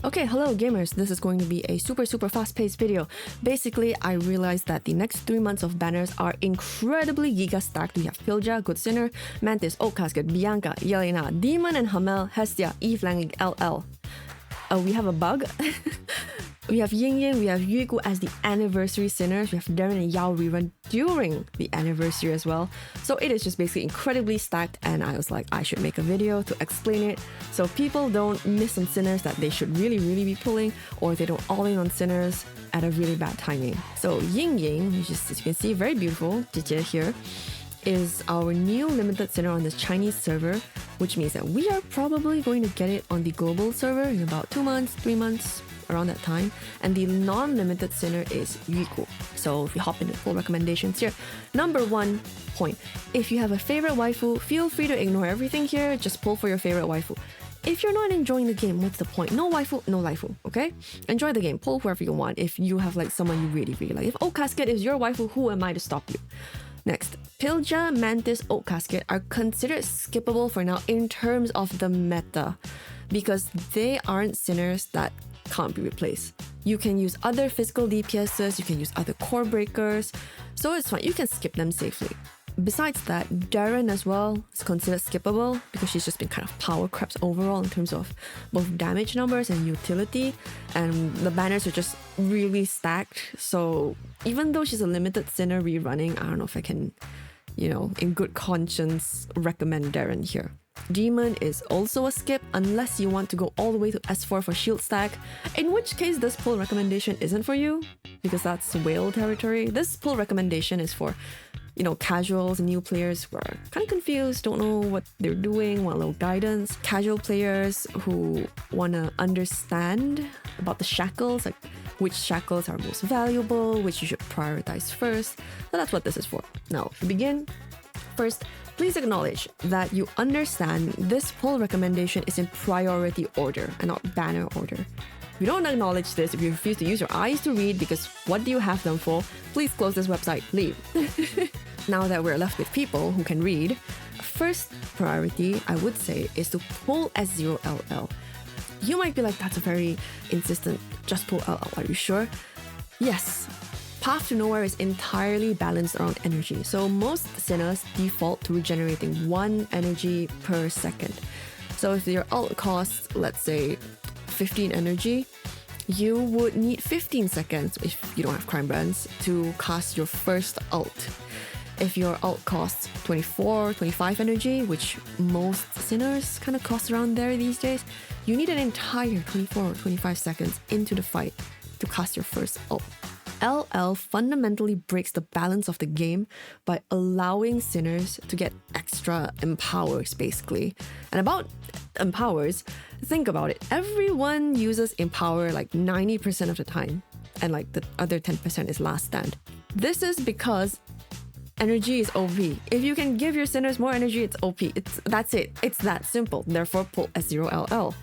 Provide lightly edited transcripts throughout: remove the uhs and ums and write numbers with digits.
Okay, hello gamers, this is going to be a super fast-paced video. Basically, I realized that the next 3 months of banners are incredibly giga stacked. We have Pylgia, Good Sinner, Mantis, Casket, Bianca, Jelena, Demon and Hamel, Hestia, Eve, Langley, LL. We have a bug. We have Yingying, we have Yugu as the anniversary sinners, we have Deren and Yao rerun during the anniversary as well. So it is just basically incredibly stacked, and I was like, I should make a video to explain it so people don't miss some sinners that they should really be pulling, or they don't all in on sinners at a really bad timing. So Yingying, which is, as you can see, very beautiful, Jie here, is our new limited sinner on this Chinese server, which means that we are probably going to get it on the global server in about 2 months, 3 months, around that time. And the non-limited sinner is Yugu. So if we hop into full recommendations here, number 1 point, if you have a favorite waifu, feel free to ignore everything here, just pull for your favorite waifu. If you're not enjoying the game, what's the point? No waifu, no laifu, okay? Enjoy the game, pull whoever you want if you have like someone you really like. If Casket is your waifu, who am I to stop you? Next, Pylgia, Mantis, Casket are considered skippable for now in terms of the meta, because they aren't sinners that can't be replaced. You can use other physical DPSs, you can use other core breakers, so it's fine, you can skip them safely. Besides that, Deren as well is considered skippable because she's just been kind of power creeps overall in terms of both damage numbers and utility, and the banners are just really stacked. So even though she's a limited sinner rerunning, I don't know if I can, in good conscience recommend Deren here. Demon is also a skip unless you want to go all the way to S4 for shield stack, in which case this pull recommendation isn't for you because that's whale territory. This pull recommendation is for casuals and new players who are kind of confused, don't know what they're doing, want a little guidance. Casual players who want to understand about the shackles, like which shackles are most valuable, which you should prioritize first. So that's what this is for. Now, to begin, first, please acknowledge that you understand this pull recommendation is in priority order and not banner order. If you don't acknowledge this, if you refuse to use your eyes to read, because what do you have them for, please close this website, leave. Now that we're left with people who can read, first priority, I would say, is to pull S0LL. You might be like, that's a very insistent, just pull LL, are you sure? Yes. Path to Nowhere is entirely balanced around energy, so most sinners default to regenerating 1 energy per second. So if your ult costs, let's say, 15 energy, you would need 15 seconds, if you don't have crime brands, to cast your first ult. If your ult costs 24, 25 energy, which most sinners kind of cost around there these days, you need an entire 24 or 25 seconds into the fight to cast your first ult. LL fundamentally breaks the balance of the game by allowing sinners to get extra empowers, basically. And about empowers, think about it. Everyone uses empower like 90% of the time, and like the other 10% is last stand. This is because energy is OP. If you can give your sinners more energy, it's OP. That's it. It's that simple. Therefore, pull S0LL.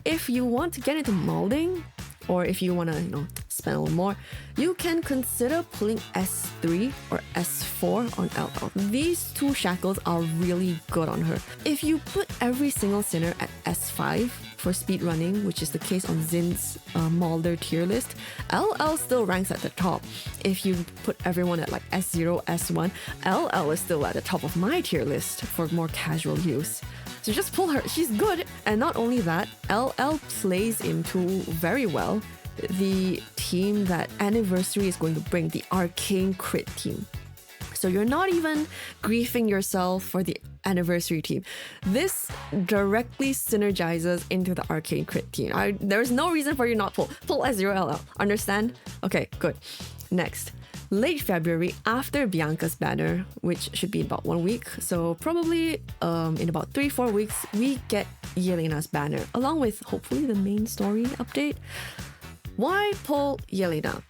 If you want to get into molding, or if you want to, spend a little more, you can consider pulling S3 or S4 on LL. These 2 shackles are really good on her. If you put every single sinner at S5 for speed running, which is the case on Zin's Molder tier list, LL still ranks at the top. If you put everyone at like S0, S1, LL is still at the top of my tier list for more casual use. So just pull her, she's good. And not only that, LL plays into very well the team that Anniversary is going to bring, the Arcane Crit team. So you're not even griefing yourself for the Anniversary team. This directly synergizes into the Arcane Crit team. There's no reason for you not pull. Pull S0LL. Understand? Okay, good. Next. Late February, after Bianca's banner, which should be in about 1 week, so probably in about 3-4 weeks, we get Jelena's banner, along with hopefully the main story update. Why pull Jelena?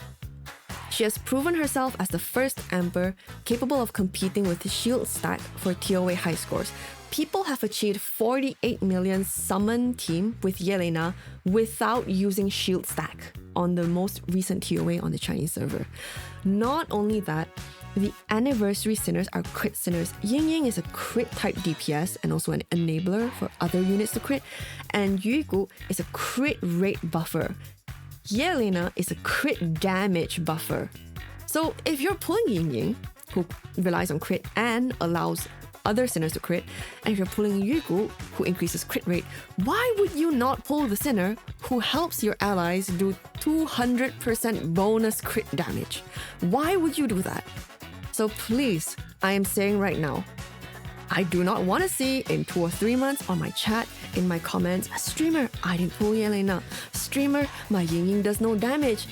She has proven herself as the first Amber capable of competing with the shield stack for TOA high scores. People have achieved 48 million summon team with Jelena without using shield stack on the most recent TOA on the Chinese server. Not only that, The anniversary sinners are crit sinners. Yingying is a crit type DPS and also an enabler for other units to crit. And Yugu is a crit rate buffer. Jelena is a crit damage buffer. So if you're pulling Yingying, who relies on crit and allows other sinners to crit, and if you're pulling Yugu, who increases crit rate, why would you not pull the sinner who helps your allies do 200% bonus crit damage? Why would you do that? So please, I am saying right now, I do not want to see in 2 or 3 months on my chat, in my comments, streamer, I didn't pull Jelena. Streamer, my Yingying does no damage.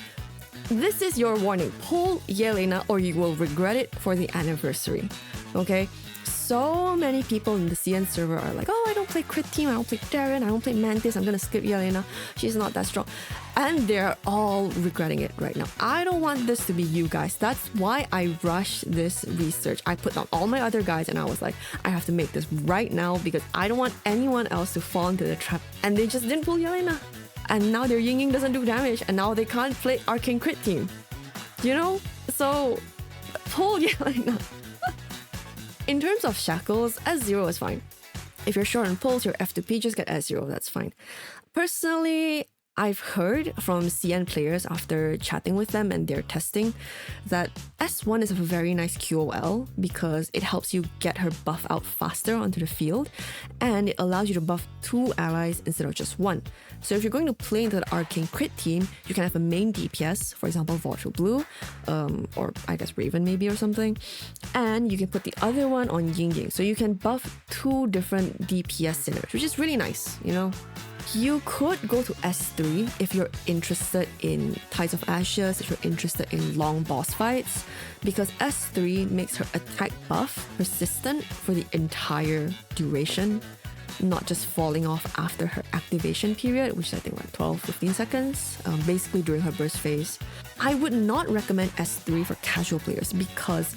This is your warning. Pull Jelena or you will regret it for the anniversary. Okay? So many people in the CN server are like, oh, I don't play crit team, I don't play Deren, I don't play Mantis, I'm gonna skip Jelena. She's not that strong. And they're all regretting it right now. I don't want this to be you guys. That's why I rushed this research. I put down all my other guys and I was like, I have to make this right now because I don't want anyone else to fall into the trap. And they just didn't pull Jelena. And now their Yingying doesn't do damage and now they can't play arcane crit team. You know? So, pull Jelena. In terms of shackles, S0 is fine. If you're short on pulls, your F2P, just get S0, that's fine. Personally, I've heard from CN players after chatting with them and their testing that S1 is a very nice QOL because it helps you get her buff out faster onto the field and it allows you to buff 2 allies instead of just 1. So if you're going to play into the arcane crit team, you can have a main DPS, for example, Vulture Blue, or I guess Raven maybe or something, and you can put the other one on Yingying. So you can buff 2 different DPS sinners, which is really nice, you know? You could go to S3 if you're interested in Tides of Ashes, if you're interested in long boss fights, because S3 makes her attack buff persistent for the entire duration, not just falling off after her activation period, which is I think like 12-15 seconds, basically during her burst phase. I would not recommend S3 for casual players because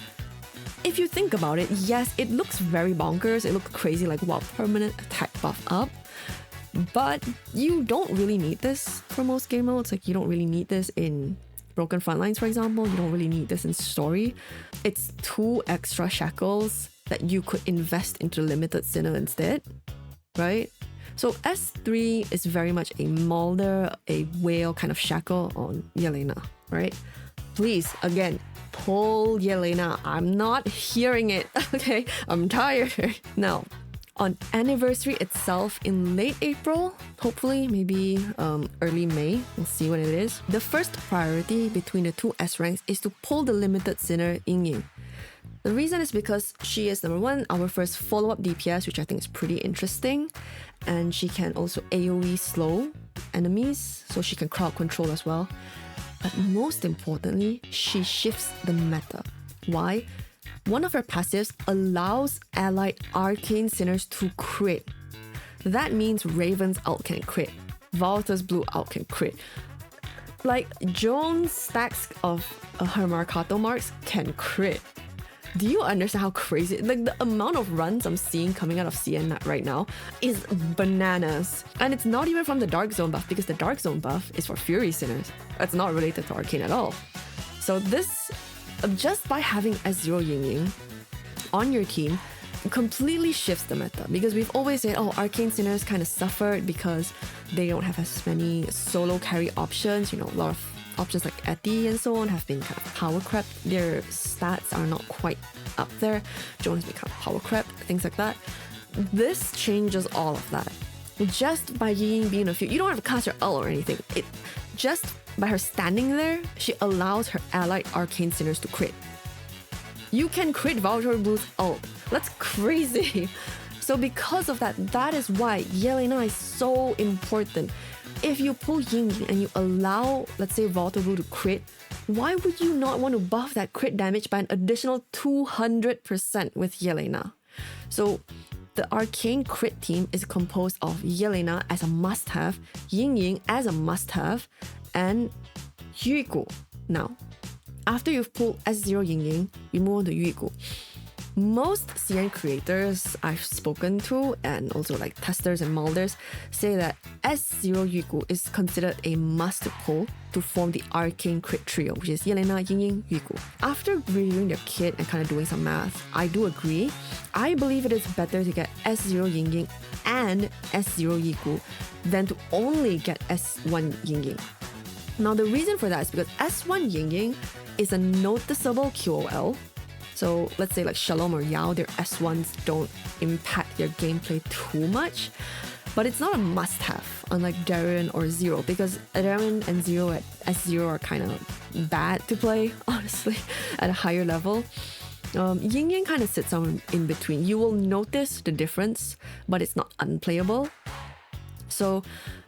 if you think about it, yes, it looks very bonkers, it looks crazy like wow, permanent attack buff up, but you don't really need this for most game modes. Like you don't really need this in Broken Frontlines, for example. You don't really need this in story. It's 2 extra shackles that you could invest into Limited Sinner instead, right? So S3 is very much a molder, a whale kind of shackle on Jelena, right? Please, again, pull Jelena. I'm not hearing it, okay? I'm tired. Now, on anniversary itself in late April, hopefully maybe early May, we'll see when it is. The first priority between the 2 S ranks is to pull the Limited Sinner Yingying. The reason is because she is number 1, our first follow-up DPS, which I think is pretty interesting. And she can also AoE slow enemies, so she can crowd control as well. But most importantly, she shifts the meta. Why? One of her passives allows allied arcane sinners to crit. That means Raven's ult can crit, Valter's blue ult can crit. Like, Joan's stacks of her Marcato marks can crit. Do you understand how crazy, like the amount of runs I'm seeing coming out of CN right now is bananas. And it's not even from the Dark Zone buff because the Dark Zone buff is for Fury Sinners. It's not related to Arcane at all. So this, just by having S0 Yingying on your team, completely shifts the meta because we've always said, oh, Arcane Sinners kind of suffered because they don't have as many solo carry options, you know, a lot of options like Eti and so on have been kind of power crept. Their stats are not quite up there. Joan has been kind of power crept, things like that. This changes all of that. Just by Yingying being a few, you don't have to cast your ult or anything. It just by her standing there, she allows her allied arcane sinners to crit. You can crit Vulture Blue's ult. That's crazy. So because of that, that is why Jelena is so important. If you pull Yingying and you allow, let's say, Vulture Blue to crit, why would you not want to buff that crit damage by an additional 200% with Jelena? So the arcane crit team is composed of Jelena as a must-have, Yingying as a must-have, and Yugu. Now, after you've pulled S0 Yingying, we move on to Yugu. Most CN creators I've spoken to, and also like testers and molders, say that S0 Yugu is considered a must pull to form the arcane crit trio, which is Jelena, Yingying Yugu. After reviewing their kit and kind of doing some math, I do agree. I believe it is better to get S0 Yingying and S0 Yugu than to only get S1 Yingying. Now the reason for that is because S1 Yingying is a noticeable QOL. So let's say like Shalom or Yao, their S1s don't impact their gameplay too much, but it's not a must-have, unlike Deren or Zero, because Deren and Zero at S0 are kind of bad to play, honestly, at a higher level. Yingying kind of sits somewhere in between. You will notice the difference, but it's not unplayable. So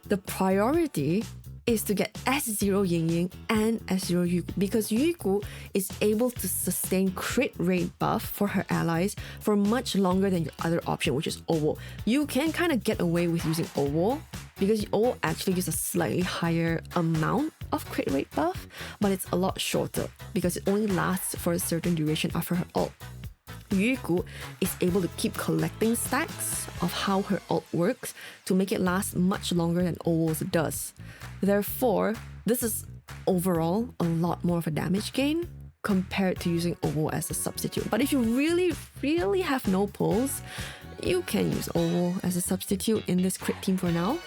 the priority is to get S0 Yingying and S0 Yugu, because Yugu is able to sustain crit rate buff for her allies for much longer than your other option, which is Owo. You can kind of get away with using Owo because Owo actually gives a slightly higher amount of crit rate buff, but it's a lot shorter because it only lasts for a certain duration after her ult. Yugu is able to keep collecting stacks of how her ult works to make it last much longer than Owo's does. Therefore, this is overall a lot more of a damage gain compared to using Owo as a substitute. But if you really have no pulls, you can use Owo as a substitute in this crit team for now,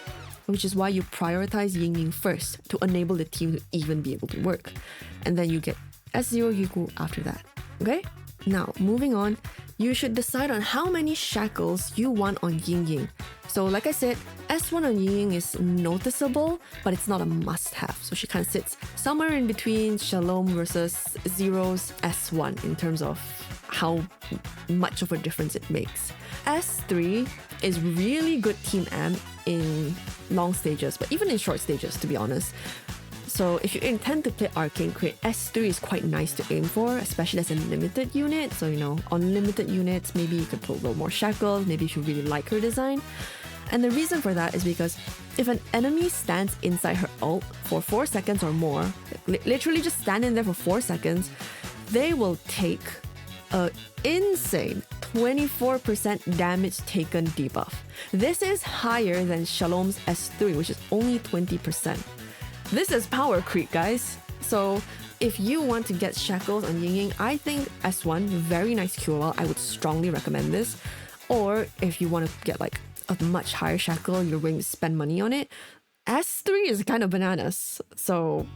which is why you prioritize Yingying first to enable the team to even be able to work. And then you get S0 Yugu after that, okay? Now, moving on, you should decide on how many shackles you want on Yingying. So like I said, S1 on Yingying is noticeable, but it's not a must-have. So she kind of sits somewhere in between Shalom versus Zero's S1 in terms of how much of a difference it makes. S3 is really good team amp in long stages, but even in short stages, to be honest. So if you intend to play Arcane Crit, S3 is quite nice to aim for, especially as a limited unit. So, on limited units, maybe you could put a little more shackles, maybe if you really like her design. And the reason for that is because if an enemy stands inside her ult for 4 seconds or more, literally just stand in there for 4 seconds, they will take an insane 24% damage taken debuff. This is higher than Shalom's S3, which is only 20%. This is power creep, guys. So if you want to get shackles on Yingying, I think S1, very nice QOL. I would strongly recommend this. Or if you want to get like a much higher shackle, you're willing to spend money on it, S3 is kind of bananas. So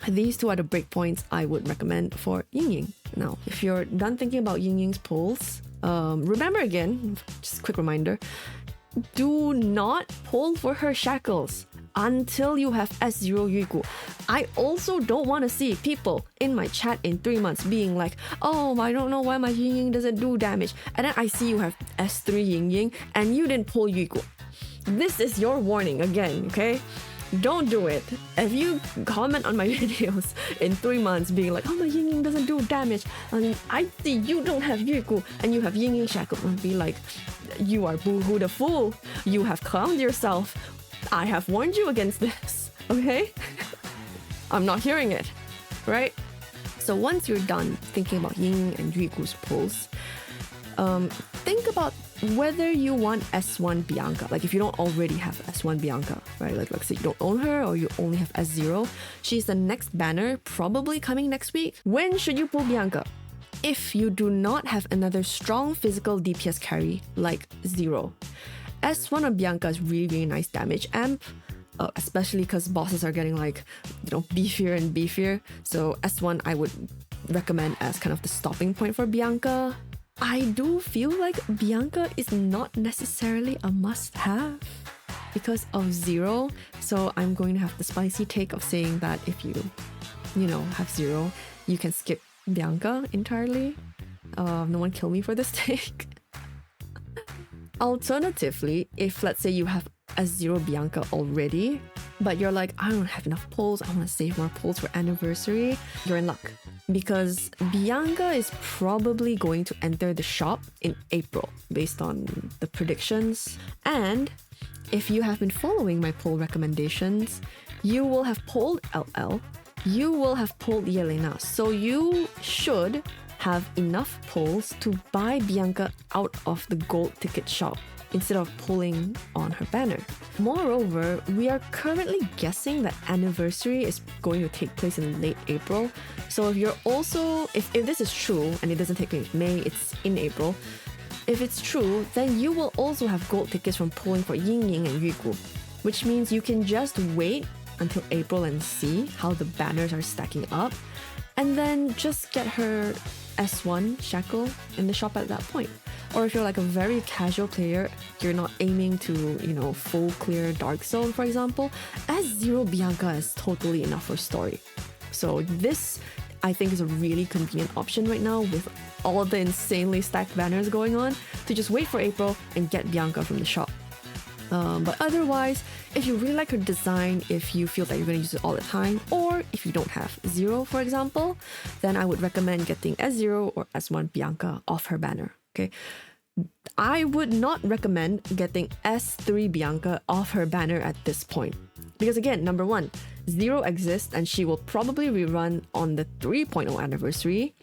these two are the breakpoints I would recommend for Yingying. Now, if you're done thinking about Yingying's pulls, remember again, just a quick reminder, do not pull for her shackles until you have S0 Yugu. I also don't want to see people in my chat in 3 months being like, oh, I don't know why my Yingying doesn't do damage. And then I see you have S3 Yingying and you didn't pull Yugu. This is your warning again, okay? Don't do it. If you comment on my videos in 3 months being like, oh, my Yingying doesn't do damage, and I see you don't have Yugu and you have Yingying shackle, I'll be like, you are boohoo the fool. You have clowned yourself. I have warned you against this, okay? I'm not hearing it, right? So once you're done thinking about Ying and Yugu's pulls, think about whether you want S1 Bianca. Like if you don't already have S1 Bianca, right? Like let's say you don't own her or you only have S0. She's the next banner, probably coming next week. When should you pull Bianca? If you do not have another strong physical DPS carry like Zero. S1 on Bianca is really nice damage amp, especially because bosses are getting like, beefier and beefier. So S1 I would recommend as kind of the stopping point for Bianca. I do feel like Bianca is not necessarily a must-have because of Zero. So I'm going to have the spicy take of saying that if you have Zero, you can skip Bianca entirely. No one kill me for this take. Alternatively, if let's say you have a Zero Bianca already, but you're like, I don't have enough pulls, I want to save more pulls for anniversary, you're in luck. Because Bianca is probably going to enter the shop in April based on the predictions. And if you have been following my pull recommendations, you will have pulled LL, you will have pulled Jelena. So you should have enough pulls to buy Bianca out of the gold ticket shop instead of pulling on her banner. Moreover, we are currently guessing that Anniversary is going to take place in late April. So if you're also, if this is true, and it doesn't take place in May, it's in April, if it's true, then you will also have gold tickets from pulling for Yingying and Yugu, which means you can just wait until April and see how the banners are stacking up, and then just get her S1 shackle in the shop at that point. Or if you're like a very casual player, you're not aiming to, full clear Dark Zone, for example, S0 Bianca is totally enough for story. So this, I think, is a really convenient option right now with all the insanely stacked banners going on, to just wait for April and get Bianca from the shop. But otherwise, if you really like her design, if you feel that you're going to use it all the time, or if you don't have Zero, for example, then I would recommend getting S0 or S1 Bianca off her banner. Okay, I would not recommend getting S3 Bianca off her banner at this point. Because again, number one, Zero exists and she will probably rerun on the 3.0 anniversary.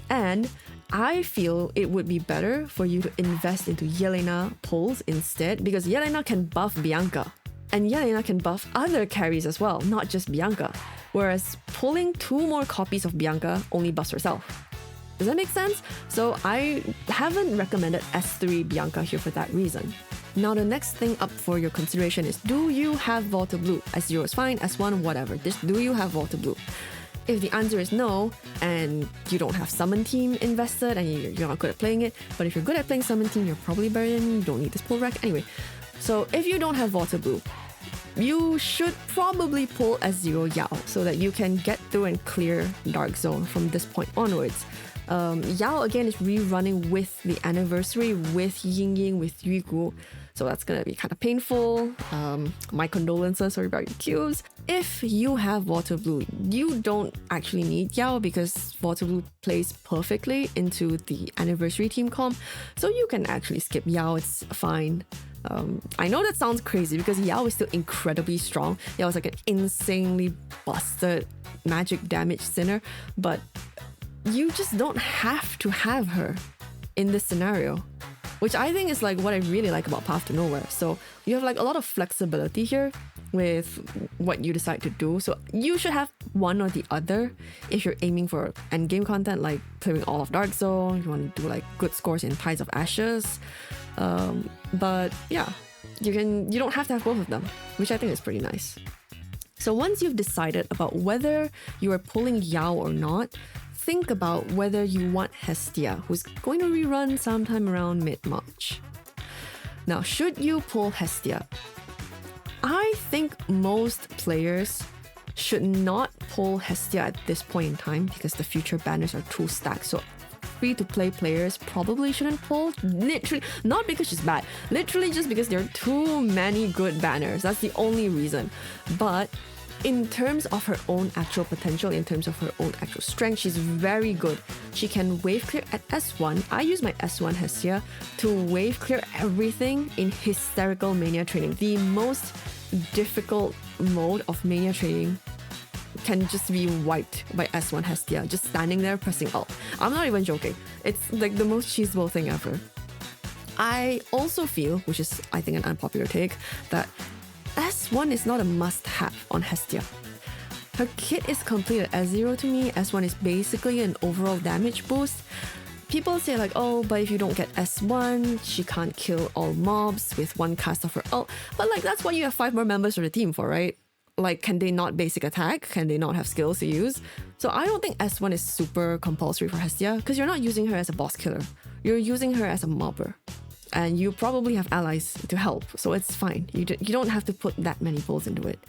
And I feel it would be better for you to invest into Jelena pulls instead, because Jelena can buff Bianca. And Jelena can buff other carries as well, not just Bianca. Whereas pulling 2 more copies of Bianca only buffs herself. Does that make sense? So I haven't recommended S3 Bianca here for that reason. Now the next thing up for your consideration is, do you have Vaulted Blue? S0 is fine, S1, whatever. Do you have Vaulted Blue? If the answer is no, and you don't have Summon Team invested and you're not good at playing it, but if you're good at playing Summon Team, you're probably better than me, you don't need this pull rack. Anyway, so if you don't have Vaulted Blue, you should probably pull S0 Yao so that you can get through and clear Dark Zone from this point onwards. Yao again is rerunning with the anniversary, with Yingying, with Yugu, so that's gonna be kind of painful. My condolences, sorry about your queues. If you have Water Blue, you don't actually need Yao because Water Blue plays perfectly into the anniversary team comp, so you can actually skip Yao, it's fine. I know that sounds crazy because Yao is still incredibly strong. Yao is like an insanely busted magic damage sinner, but you just don't have to have her in this scenario, which I think is like what I really like about Path to Nowhere. So you have like a lot of flexibility here with what you decide to do. So you should have one or the other if you're aiming for endgame content like clearing all of Dark Zone, you want to do like good scores in Tides of Ashes. But yeah, you don't have to have both of them, which I think is pretty nice. So once you've decided about whether you are pulling Yao or not, think about whether you want Hestia, who's going to rerun sometime around mid-March. Now, should you pull Hestia? I think most players should not pull Hestia at this point in time because the future banners are too stacked. So free-to-play players probably shouldn't pull. Literally, not because she's bad. Literally just because there are too many good banners. That's the only reason. But in terms of her own actual potential, in terms of her own actual strength, she's very good. She can wave clear at S1. I use my S1 Hestia to wave clear everything in hysterical mania training. The most difficult mode of mania training can just be wiped by S1 Hestia, just standing there pressing Alt. I'm not even joking. It's like the most cheesable thing ever. I also feel, which is I think an unpopular take, that S1 is not a must-have on Hestia. Her kit is complete at S0 to me. S1 is basically an overall damage boost. People say like, oh, but if you don't get S1, she can't kill all mobs with one cast of her ult. But like, that's what you have 5 more members of the team for, right? Like, can they not basic attack? Can they not have skills to use? So I don't think S1 is super compulsory for Hestia because you're not using her as a boss killer. You're using her as a mobber. And you probably have allies to help, so it's fine. You don't have to put that many pulls into it.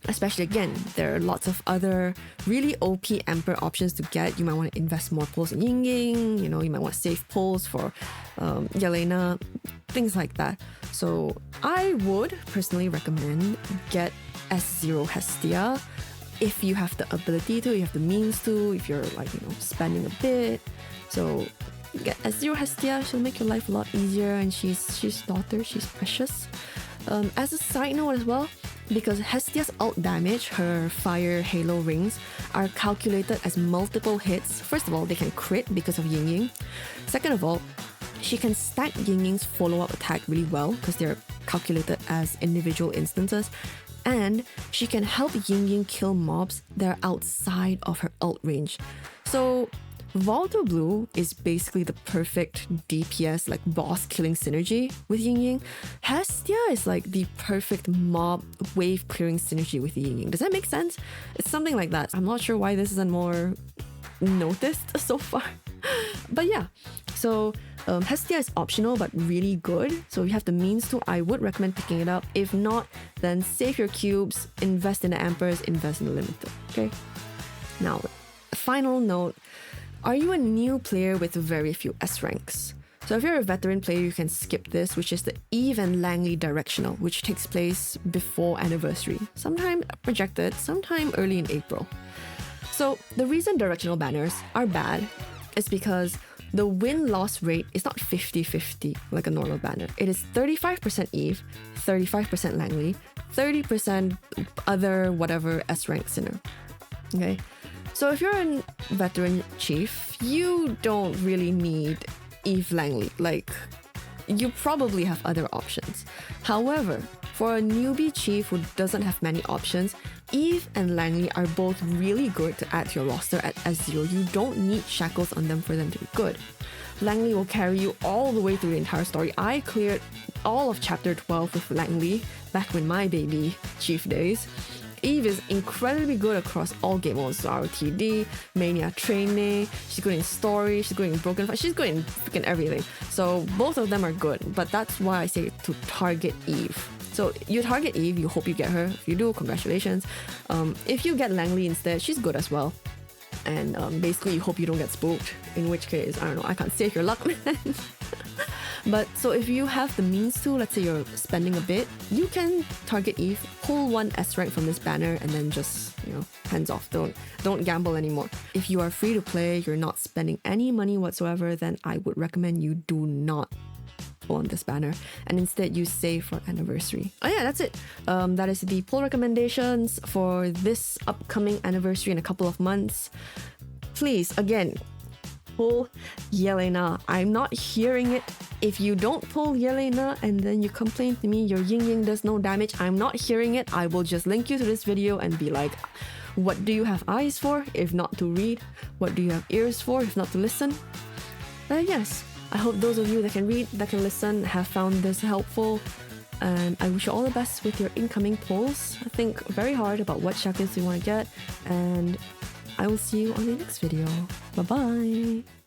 Especially, again, there are lots of other really OP Emperor options to get. You might want to invest more pulls in Yingying, you might want to save pulls for Jelena, things like that. So I would personally recommend get S0 Hestia if you have the ability to, you have the means to, if you're like, spending a bit. So get S0 Hestia, she'll make your life a lot easier, and she's daughter, she's precious. As a side note as well, Because Hestia's ult damage, her fire halo rings, are calculated as multiple hits. First of all, they can crit because of Yingying. Second of all, she can stack Yingying's follow-up attack really well because they're calculated as individual instances. And she can help Yingying kill mobs that are outside of her ult range. So Volatile Blue is basically the perfect DPS, like boss killing synergy with Yingying. Hestia is like the perfect mob wave clearing synergy with Yingying. Does that make sense? It's something like that. I'm not sure why this isn't more noticed so far. But yeah, so Hestia is optional but really good. So if you have the means to, I would recommend picking it up. If not, then save your cubes, invest in the Ampers, invest in the Limited. Okay? Now, final note. Are you a new player with very few S ranks? So if you're a veteran player, you can skip this, which is the Eve and Langley Directional, which takes place before Anniversary, sometime projected, sometime early in April. So the reason directional banners are bad is because the win-loss rate is not 50-50 like a normal banner. It is 35% Eve, 35% Langley, 30% other whatever S-rank sinner. Okay? So if you're a veteran chief, you don't really need Eve Langley. Like, you probably have other options. However, for a newbie chief who doesn't have many options, Eve and Langley are both really good to add to your roster at S0. You don't need shackles on them for them to be good. Langley will carry you all the way through the entire story. I cleared all of chapter 12 with Langley back when my baby chief days. Eve is incredibly good across all game modes, RTD, Mania Training, she's good in story, she's good in broken fight, she's good in freaking everything. So both of them are good, but that's why I say to target Eve. So you target Eve, you hope you get her. If you do, congratulations. If you get Langley instead, she's good as well. And basically you hope you don't get spooked, in which case, I don't know, I can't save your luck, man. But so if you have the means to, let's say you're spending a bit, you can target Eve, pull one S rank from this banner, and then just, hands off. Don't gamble anymore. If you are free to play, you're not spending any money whatsoever, then I would recommend you do not pull on this banner and instead you save for Anniversary. Oh yeah, that's it. That is the pull recommendations for this upcoming Anniversary in a couple of months. Please, again, pull Jelena. I'm not hearing it. If you don't pull Jelena and then you complain to me your Yingying does no damage, I'm not hearing it. I will just link you to this video and be like, what do you have eyes for if not to read? What do you have ears for if not to listen? Yes, I hope those of you that can read, that can listen, have found this helpful. And I wish you all the best with your incoming polls. Think very hard about what shackles you want to get, and I will see you on the next video. Bye bye!